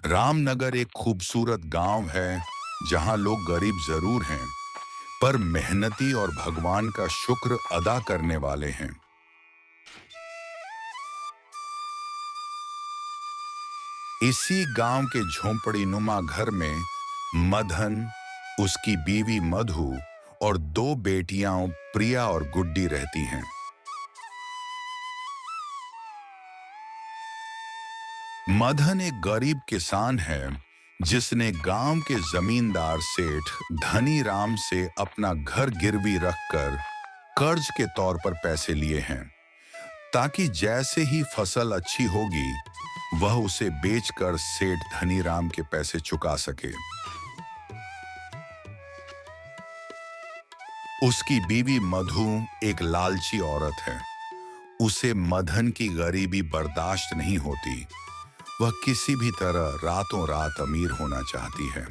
रामनगर एक खूबसूरत गांव है जहां लोग गरीब जरूर हैं पर मेहनती और भगवान का शुक्र अदा करने वाले हैं। इसी गांव के झोंपड़ी नुमा घर में मदन, उसकी बीवी मधु और दो बेटियां प्रिया और गुड्डी रहती हैं। मदन एक गरीब किसान है जिसने गांव के जमींदार सेठ धनी राम से अपना घर गिरवी रखकर कर्ज के तौर पर पैसे लिए हैं ताकि जैसे ही फसल अच्छी होगी वह उसे बेचकर सेठ धनी राम के पैसे चुका सके। उसकी बीवी मधु एक लालची औरत है। उसे मदन की गरीबी बर्दाश्त नहीं होती। वह किसी भी तरह रातों रात अमीर होना चाहती है।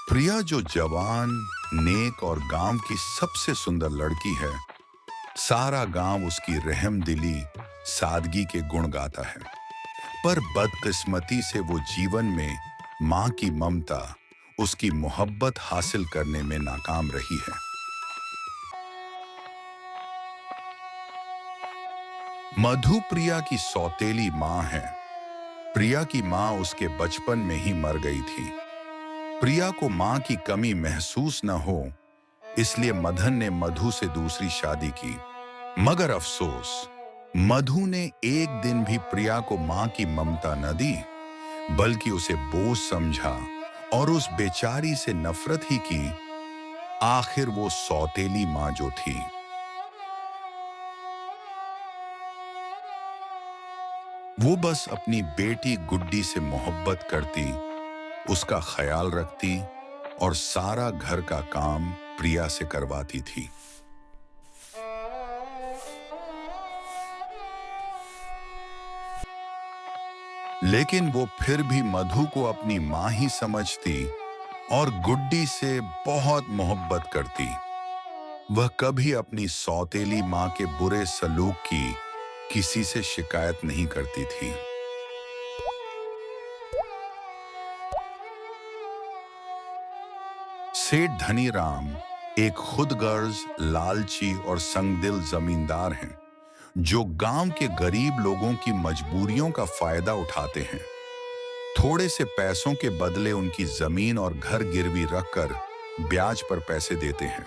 प्रिया जो जवान, नेक और गांव की सबसे सुंदर लड़की है, सारा गांव उसकी रहमदिली, सादगी के गुण गाता है। पर बदकिस्मती से वो जीवन में मां की ममता, उसकी मोहब्बत हासिल करने में नाकाम रही है। मधु प्रिया की सौतेली मां है। प्रिया की मां उसके बचपन में ही मर गई थी। प्रिया को मां की कमी महसूस न हो, इसलिए मदन ने मधु से दूसरी शादी की। मगर अफसोस, मधु ने एक दिन भी प्रिया को मां की ममता न दी, बल्कि उसे बोझ समझा और उस बेचारी से नफरत ही की। आखिर वो सौतेली मां जो थी, वो बस अपनी बेटी गुड्डी से मोहब्बत करती, उसका ख्याल रखती और सारा घर का काम प्रिया से करवाती थी। लेकिन वो फिर भी मधु को अपनी मां ही समझती और गुड्डी से बहुत मोहब्बत करती। वह कभी अपनी सौतेली मां के बुरे सलूक की किसी से शिकायत नहीं करती थी। सेठ धनी राम एक खुदगर्ज, लालची और संगदिल जमींदार हैं जो गांव के गरीब लोगों की मजबूरियों का फायदा उठाते हैं। थोड़े से पैसों के बदले उनकी जमीन और घर गिरवी रखकर ब्याज पर पैसे देते हैं।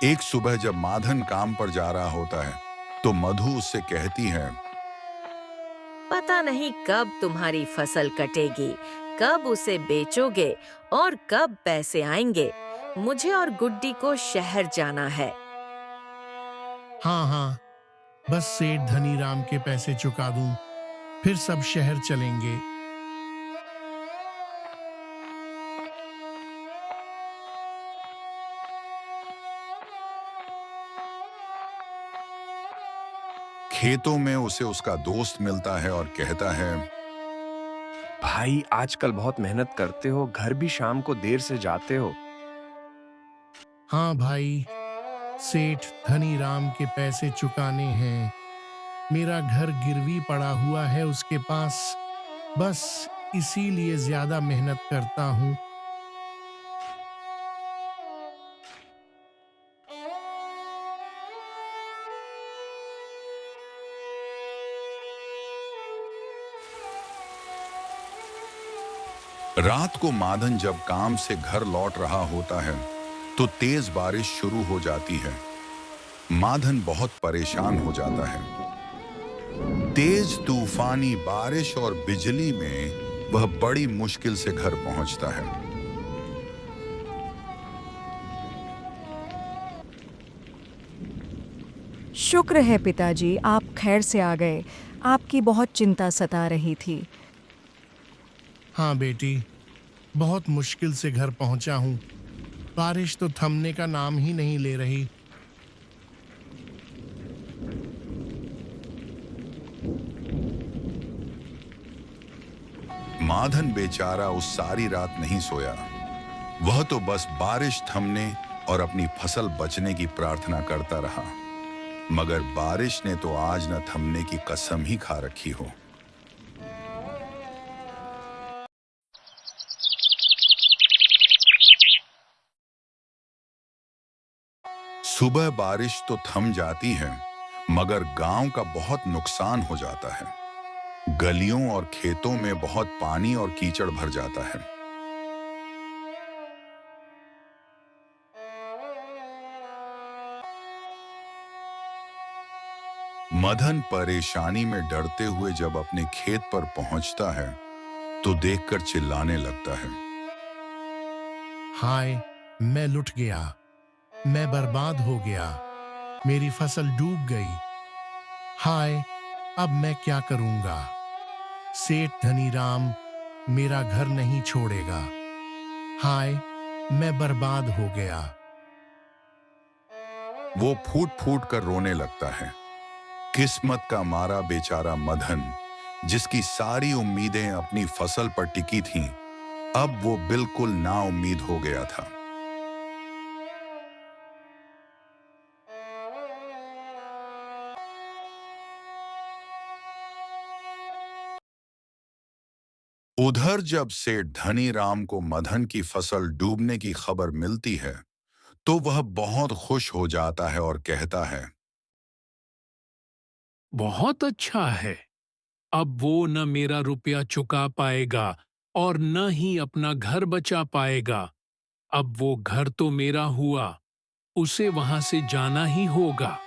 एक सुबह जब माधन काम पर जा रहा होता है तो मधु उससे कहती है, पता नहीं कब तुम्हारी फसल कटेगी, कब उसे बेचोगे और कब पैसे आएंगे। मुझे और गुड्डी को शहर जाना है। हाँ हाँ, बस सेठ धनी राम के पैसे चुका दूं, फिर सब शहर चलेंगे। खेतों में उसे उसका दोस्त मिलता है और कहता है, भाई आजकल बहुत मेहनत करते हो, घर भी शाम को देर से जाते हो। हाँ भाई, सेठ धनी राम के पैसे चुकाने हैं। मेरा घर गिरवी पड़ा हुआ है उसके पास, बस इसीलिए ज्यादा मेहनत करता हूँ। रात को माधन जब काम से घर लौट रहा होता है तो तेज बारिश शुरू हो जाती है। माधन बहुत परेशान हो जाता है। तेज तूफानी बारिश और बिजली में वह बड़ी मुश्किल से घर पहुंचता है। शुक्र है पिताजी, आप खैर से आ गए। आपकी बहुत चिंता सता रही थी। हाँ बेटी, बहुत मुश्किल से घर पहुंचा हूँ। बारिश तो थमने का नाम ही नहीं ले रही। माधन बेचारा उस सारी रात नहीं सोया। वह तो बस बारिश थमने और अपनी फसल बचने की प्रार्थना करता रहा, मगर बारिश ने तो आज न थमने की कसम ही खा रखी हो। सुबह बारिश तो थम जाती है, मगर गांव का बहुत नुकसान हो जाता है। गलियों और खेतों में बहुत पानी और कीचड़ भर जाता है। मदन परेशानी में डरते हुए जब अपने खेत पर पहुंचता है तो देखकर चिल्लाने लगता है। हाय, मैं लुट गया, मैं बर्बाद हो गया, मेरी फसल डूब गई। हाय, अब मैं क्या करूंगा? सेठ धनीराम मेरा घर नहीं छोड़ेगा। हाय, मैं बर्बाद हो गया। वो फूट फूट कर रोने लगता है। किस्मत का मारा बेचारा मदन, जिसकी सारी उम्मीदें अपनी फसल पर टिकी थीं, अब वो बिल्कुल नाउम्मीद हो गया था। उधर जब सेठ धनीराम को मदन की फसल डूबने की खबर मिलती है तो वह बहुत खुश हो जाता है और कहता है। बहुत अच्छा है। अब वो न मेरा रुपया चुका पाएगा और न ही अपना घर बचा पाएगा। अब वो घर तो मेरा हुआ, उसे वहां से जाना ही होगा।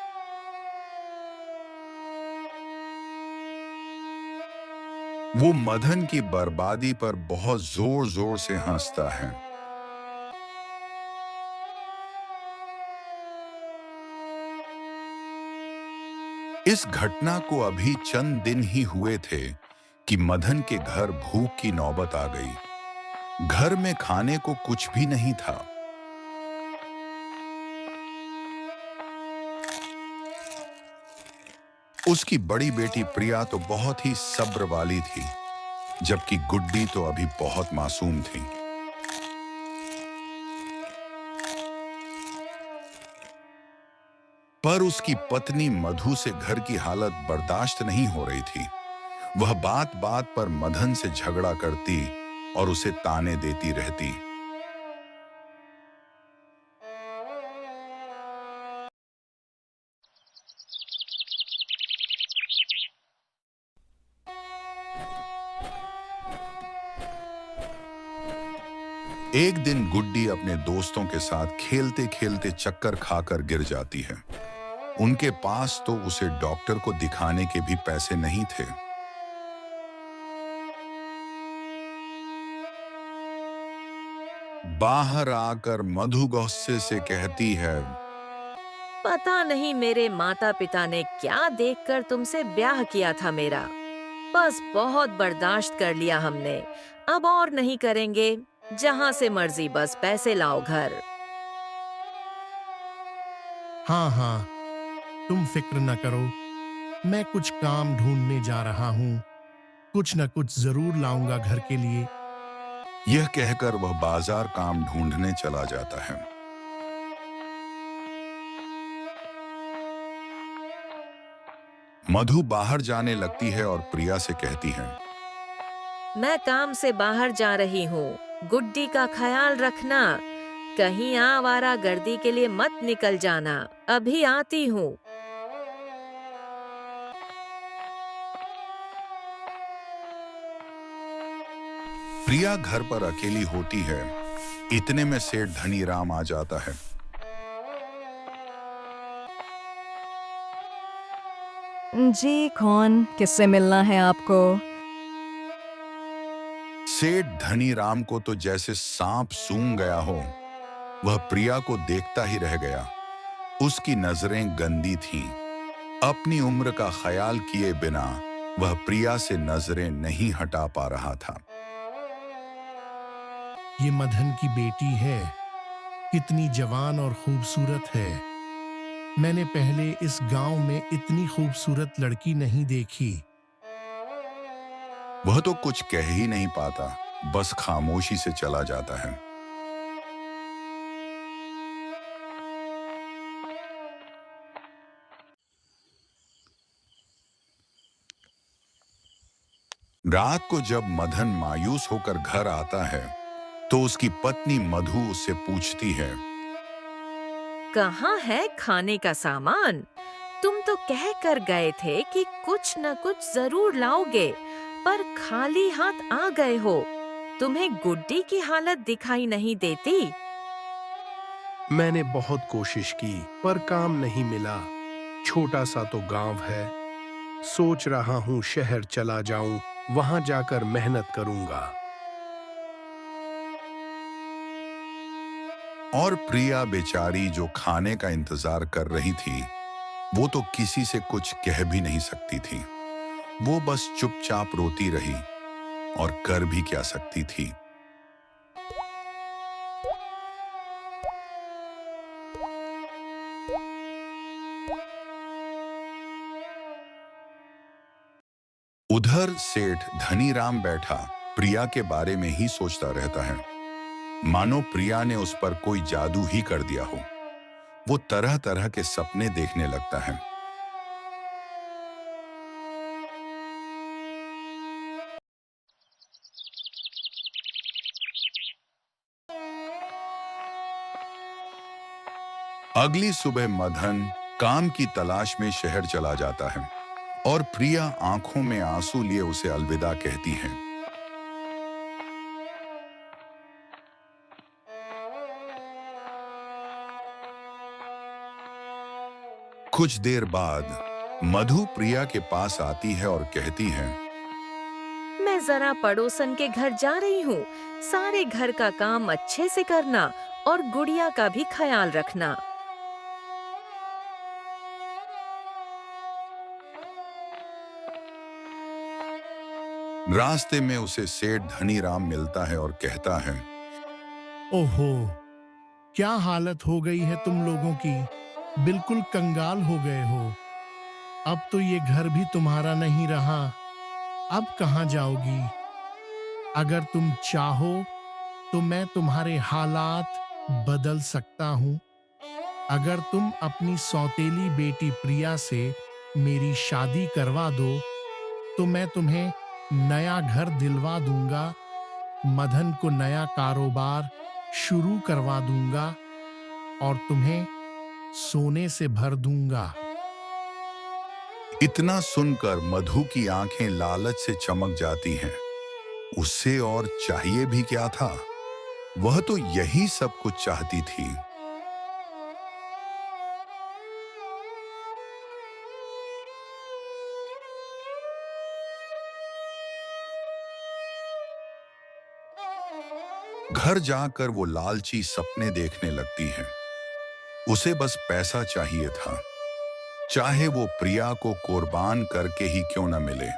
वो मदन की बर्बादी पर बहुत जोर जोर से हंसता है। इस घटना को अभी चंद दिन ही हुए थे कि मदन के घर भूख की नौबत आ गई। घर में खाने को कुछ भी नहीं था। उसकी बड़ी बेटी प्रिया तो बहुत ही सब्र वाली थी, जबकि गुड्डी तो अभी बहुत मासूम थी। पर उसकी पत्नी मधु से घर की हालत बर्दाश्त नहीं हो रही थी। वह बात बात पर मदन से झगड़ा करती और उसे ताने देती रहती। एक दिन गुड्डी अपने दोस्तों के साथ खेलते खेलते चक्कर खाकर गिर जाती है। उनके पास तो उसे डॉक्टर को दिखाने के भी पैसे नहीं थे। बाहर आकर मधु गुस्से से कहती है। पता नहीं मेरे माता पिता ने क्या देखकर तुमसे ब्याह किया था मेरा। बस बहुत बर्दाश्त कर लिया हमने, अब और नहीं करेंगे। जहाँ से मर्जी बस पैसे लाओ घर। हाँ हाँ, तुम फिक्र न करो, मैं कुछ काम ढूंढने जा रहा हूँ। कुछ न कुछ जरूर लाऊंगा घर के लिए। यह कहकर वह बाजार काम ढूंढने चला जाता है। मधु बाहर जाने लगती है और प्रिया से कहती है। मैं काम से बाहर जा रही हूँ, गुड्डी का ख्याल रखना। कहीं आवारागर्दी के लिए मत निकल जाना। अभी आती हूँ। प्रिया घर पर अकेली होती है। इतने में सेठ धनीराम आ जाता है। जी, कौन, किससे मिलना है आपको? सेठ धनीराम को तो जैसे सांप सूंघ गया हो। वह प्रिया को देखता ही रह गया। उसकी नजरें गंदी थीं। अपनी उम्र का ख्याल किए बिना वह प्रिया से नजरें नहीं हटा पा रहा था। ये मदन की बेटी है, कितनी जवान और खूबसूरत है। मैंने पहले इस गांव में इतनी खूबसूरत लड़की नहीं देखी। वह तो कुछ कह ही नहीं पाता, बस खामोशी से चला जाता है। रात को जब मदन मायूस होकर घर आता है तो उसकी पत्नी मधु उससे पूछती है, कहाँ है खाने का सामान? तुम तो कह कर गए थे कि कुछ न कुछ जरूर लाओगे, पर खाली हाथ आ गए हो। तुम्हें गुड्डी की हालत दिखाई नहीं देती? मैंने बहुत कोशिश की पर काम नहीं मिला। छोटा सा तो गांव है। सोच रहा हूँ शहर चला जाऊं, वहां जाकर मेहनत करूंगा। और प्रिया बेचारी जो खाने का इंतजार कर रही थी, वो तो किसी से कुछ कह भी नहीं सकती थी। वो बस चुपचाप रोती रही और कर भी क्या सकती थी। उधर सेठ धनीराम बैठा प्रिया के बारे में ही सोचता रहता है, मानो प्रिया ने उस पर कोई जादू ही कर दिया हो। वो तरह तरह के सपने देखने लगता है। अगली सुबह मदन काम की तलाश में शहर चला जाता है और प्रिया आंखों में आंसू लिए उसे अलविदा कहती है। कुछ देर बाद मधु प्रिया के पास आती है और कहती है, मैं जरा पड़ोसन के घर जा रही हूँ। सारे घर का काम अच्छे से करना और गुड़िया का भी ख्याल रखना। रास्ते में उसे सेठ धनीराम मिलता है और कहता है, ओहो, क्या हालत हो गई है तुम लोगों की। बिल्कुल कंगाल हो गए हो। अब तो ये घर भी तुम्हारा नहीं रहा। अब कहाँ जाओगी? अगर तुम चाहो तो मैं तुम्हारे हालात बदल सकता हूँ। अगर तुम अपनी सौतेली बेटी प्रिया से मेरी शादी करवा दो तो मैं तुम्हें नया घर दिलवा दूंगा, मदन को नया कारोबार शुरू करवा दूंगा और तुम्हें सोने से भर दूंगा। इतना सुनकर मधु की आंखें लालच से चमक जाती हैं। उससे और चाहिए भी क्या था? वह तो यही सब कुछ चाहती थी। घर जाकर वो लालची सपने देखने लगती है। उसे बस पैसा चाहिए था, चाहे वो प्रिया को कुर्बान करके ही क्यों न मिले।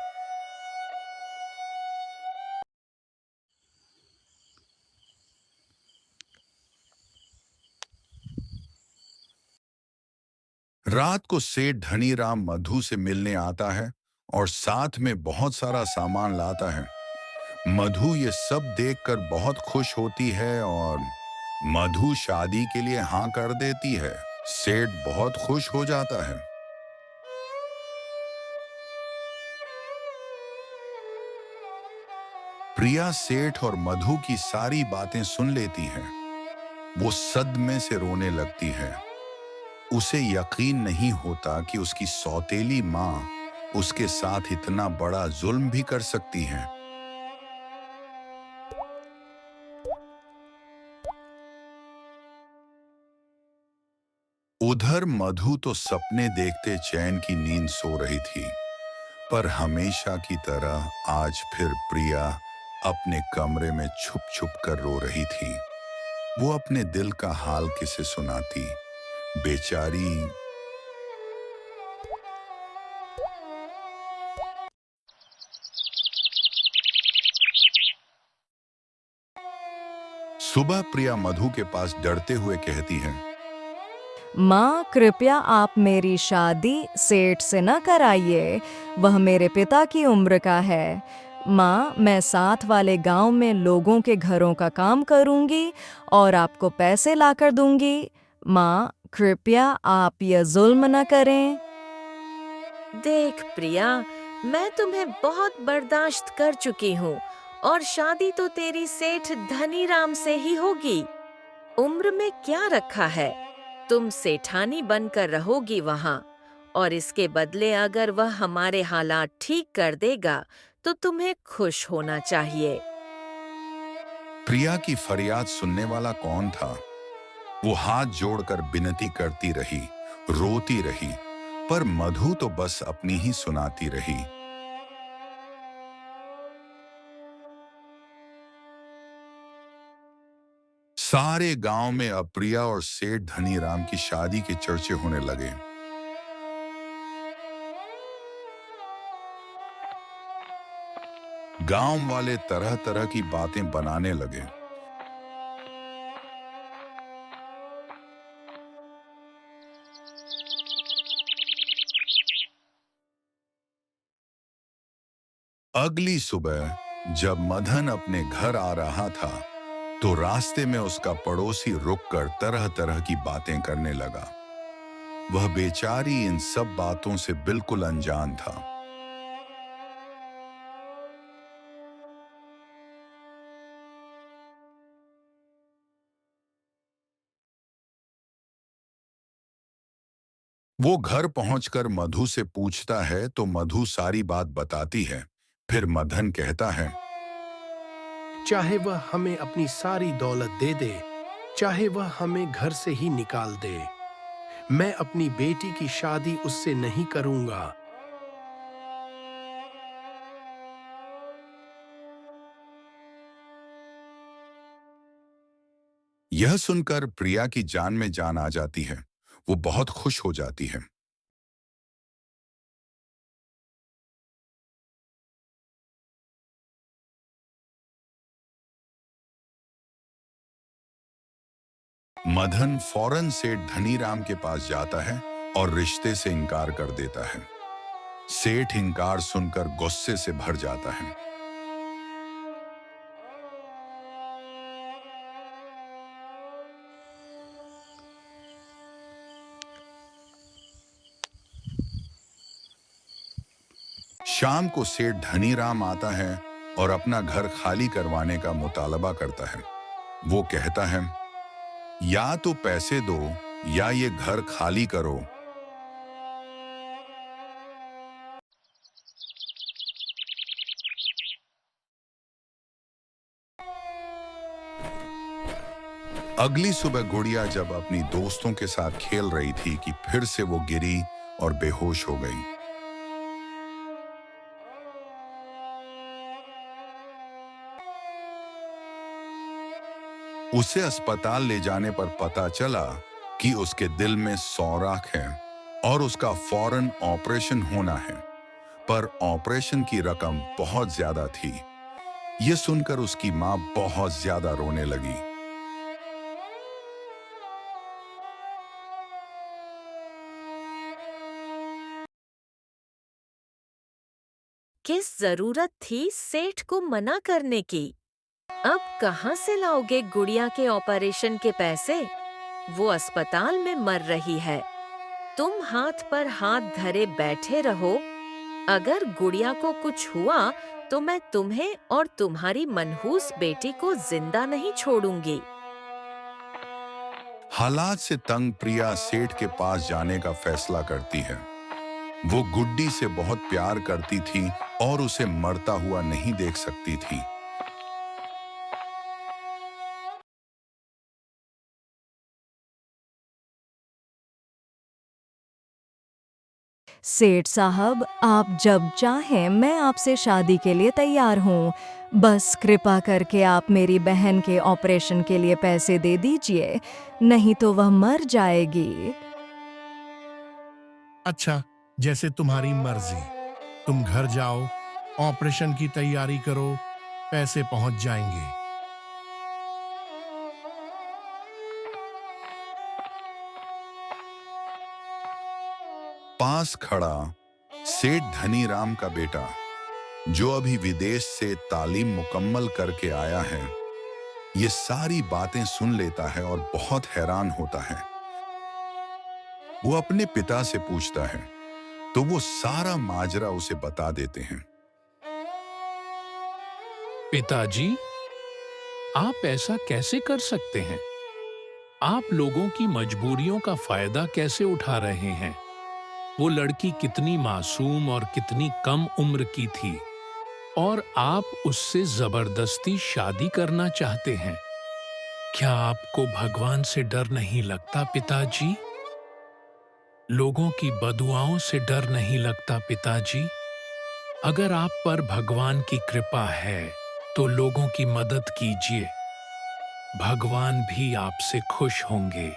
रात को सेठ धनीराम मधु से मिलने आता है और साथ में बहुत सारा सामान लाता है। मधु ये सब देखकर बहुत खुश होती है और मधु शादी के लिए हाँ कर देती है। सेठ बहुत खुश हो जाता है। प्रिया सेठ और मधु की सारी बातें सुन लेती है। वो सदमे से रोने लगती है। उसे यकीन नहीं होता कि उसकी सौतेली माँ उसके साथ इतना बड़ा जुल्म भी कर सकती है। उधर मधु तो सपने देखते चैन की नींद सो रही थी, पर हमेशा की तरह आज फिर प्रिया अपने कमरे में छुप छुप कर रो रही थी। वो अपने दिल का हाल किसे सुनाती? बेचारी। सुबह प्रिया मधु के पास डरते हुए कहती है, माँ, कृपया आप मेरी शादी सेठ से न कराइए। वह मेरे पिता की उम्र का है। माँ, मैं साथ वाले गांव में लोगों के घरों का काम करूंगी और आपको पैसे लाकर दूंगी। माँ, कृपया आप यह जुल्म न करें। देख प्रिया, मैं तुम्हें बहुत बर्दाश्त कर चुकी हूँ और शादी तो तेरी सेठ धनीराम से ही होगी। उम्र में क्या रखा है, तुम सेठानी बनकर रहोगी वहाँ, और इसके बदले अगर वह हमारे हालात ठीक कर देगा तो तुम्हें खुश होना चाहिए। प्रिया की फरियाद सुनने वाला कौन था? वो हाथ जोड़कर विनती करती रही, रोती रही, पर मधु तो बस अपनी ही सुनाती रही। सारे गांव में अब प्रिया और सेठ धनीराम की शादी के चर्चे होने लगे। गांव वाले तरह तरह की बातें बनाने लगे। अगली सुबह जब मदन अपने घर आ रहा था तो रास्ते में उसका पड़ोसी रुककर तरह तरह की बातें करने लगा। वह बेचारी इन सब बातों से बिल्कुल अनजान था। वो घर पहुंचकर मधु से पूछता है तो मधु सारी बात बताती है। फिर मदन कहता है, चाहे वह हमें अपनी सारी दौलत दे दे, चाहे वह हमें घर से ही निकाल दे, मैं अपनी बेटी की शादी उससे नहीं करूंगा। यह सुनकर प्रिया की जान में जान आ जाती है। वो बहुत खुश हो जाती है। मदन फौरन सेठ धनीराम के पास जाता है और रिश्ते से इनकार कर देता है। सेठ इनकार सुनकर गुस्से से भर जाता है। शाम को सेठ धनीराम आता है और अपना घर खाली करवाने का मुतालबा करता है। वो कहता है, या तो पैसे दो या ये घर खाली करो। अगली सुबह गुड़िया जब अपनी दोस्तों के साथ खेल रही थी कि फिर से वो गिरी और बेहोश हो गई। उसे अस्पताल ले जाने पर पता चला कि उसके दिल में सौराख है और उसका फौरन ऑपरेशन होना है, पर ऑपरेशन की रकम बहुत ज्यादा थी। यह सुनकर उसकी मां बहुत ज्यादा रोने लगी। किस जरूरत थी सेठ को मना करने की? अब कहाँ से लाओगे गुड़िया के ऑपरेशन के पैसे? वो अस्पताल में मर रही है, तुम हाथ पर हाथ धरे बैठे रहो। अगर गुड़िया को कुछ हुआ तो मैं तुम्हें और तुम्हारी मनहूस बेटी को जिंदा नहीं छोड़ूंगी। हालात से तंग प्रिया सेठ के पास जाने का फैसला करती है। वो गुड्डी से बहुत प्यार करती थी और उसे मरता हुआ नहीं देख सकती थी। सेठ साहब, आप जब चाहें मैं आपसे शादी के लिए तैयार हूँ। बस कृपा करके आप मेरी बहन के ऑपरेशन के लिए पैसे दे दीजिए, नहीं तो वह मर जाएगी। अच्छा, जैसे तुम्हारी मर्जी। तुम घर जाओ, ऑपरेशन की तैयारी करो, पैसे पहुंच जाएंगे। पास खड़ा सेठ धनीराम का बेटा, जो अभी विदेश से तालीम मुकम्मल करके आया है, ये सारी बातें सुन लेता है और बहुत हैरान होता है। वो अपने पिता से पूछता है, तो वो सारा माजरा उसे बता देते हैं। पिताजी, आप ऐसा कैसे कर सकते हैं? आप लोगों की मजबूरियों का फायदा कैसे उठा रहे हैं? वो लड़की कितनी मासूम और कितनी कम उम्र की थी, और आप उससे जबरदस्ती शादी करना चाहते हैं। क्या आपको भगवान से डर नहीं लगता पिताजी? लोगों की बदुआओं से डर नहीं लगता पिताजी? अगर आप पर भगवान की कृपा है तो लोगों की मदद कीजिए। भगवान भी आपसे खुश होंगे।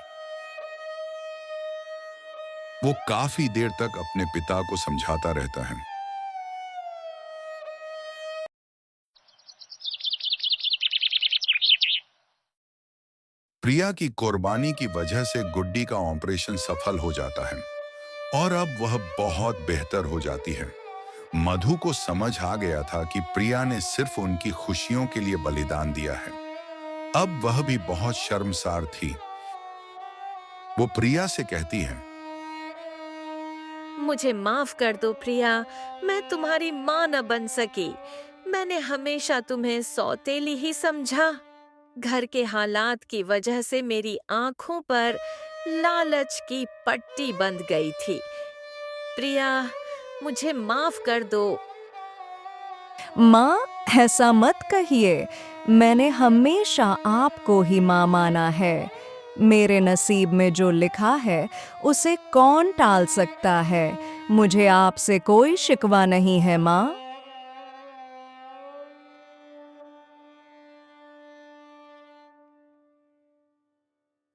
वो काफी देर तक अपने पिता को समझाता रहता है। प्रिया की कुर्बानी की वजह से गुड्डी का ऑपरेशन सफल हो जाता है और अब वह बहुत बेहतर हो जाती है। मधु को समझ आ गया था कि प्रिया ने सिर्फ उनकी खुशियों के लिए बलिदान दिया है। अब वह भी बहुत शर्मसार थी। वो प्रिया से कहती है, मुझे माफ कर दो प्रिया, मैं तुम्हारी माँ न बन सकी। मैंने हमेशा तुम्हें सौतेली ही समझा। घर के हालात की वजह से मेरी आंखों पर लालच की पट्टी बंध गई थी। प्रिया, मुझे माफ कर दो। माँ, ऐसा मत कहिए। मैंने हमेशा आपको ही माँ माना है। मेरे नसीब में जो लिखा है उसे कौन टाल सकता है। मुझे आपसे कोई शिकवा नहीं है माँ।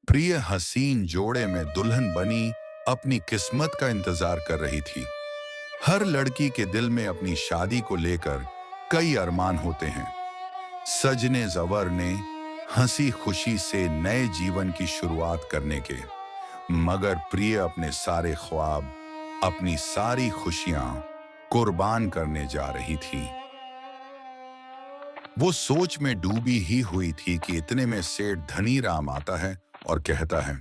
प्रिय हसीन जोड़े में दुल्हन बनी अपनी किस्मत का इंतजार कर रही थी। हर लड़की के दिल में अपनी शादी को लेकर कई अरमान होते हैं। सजने ज़वर हंसी खुशी से नए जीवन की शुरुआत करने के, मगर प्रिय अपने सारे ख्वाब, अपनी सारी खुशियां कुर्बान करने जा रही थी। वो सोच में डूबी ही हुई थी कि इतने में सेठ धनी राम आता है और कहता है,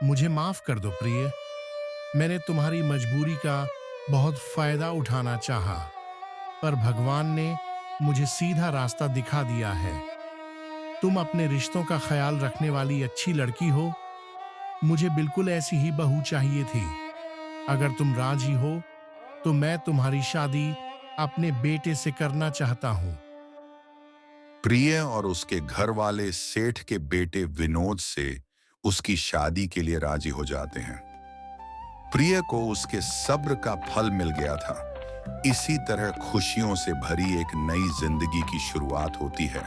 मुझे माफ कर दो प्रिय। मैंने तुम्हारी मजबूरी का बहुत फायदा उठाना चाहा, पर भगवान ने मुझे सीधा रास्ता दिखा दिया है। तुम अपने रिश्तों का ख्याल रखने वाली अच्छी लड़की हो। मुझे बिल्कुल ऐसी ही बहू चाहिए थी। अगर तुम राजी हो तो मैं तुम्हारी शादी अपने बेटे से करना चाहता हूँ। प्रिय और उसके घर वाले सेठ के बेटे विनोद से उसकी शादी के लिए राजी हो जाते हैं। प्रिय को उसके सब्र का फल मिल गया था। इसी तरह खुशियों से भरी एक नई जिंदगी की शुरुआत होती है।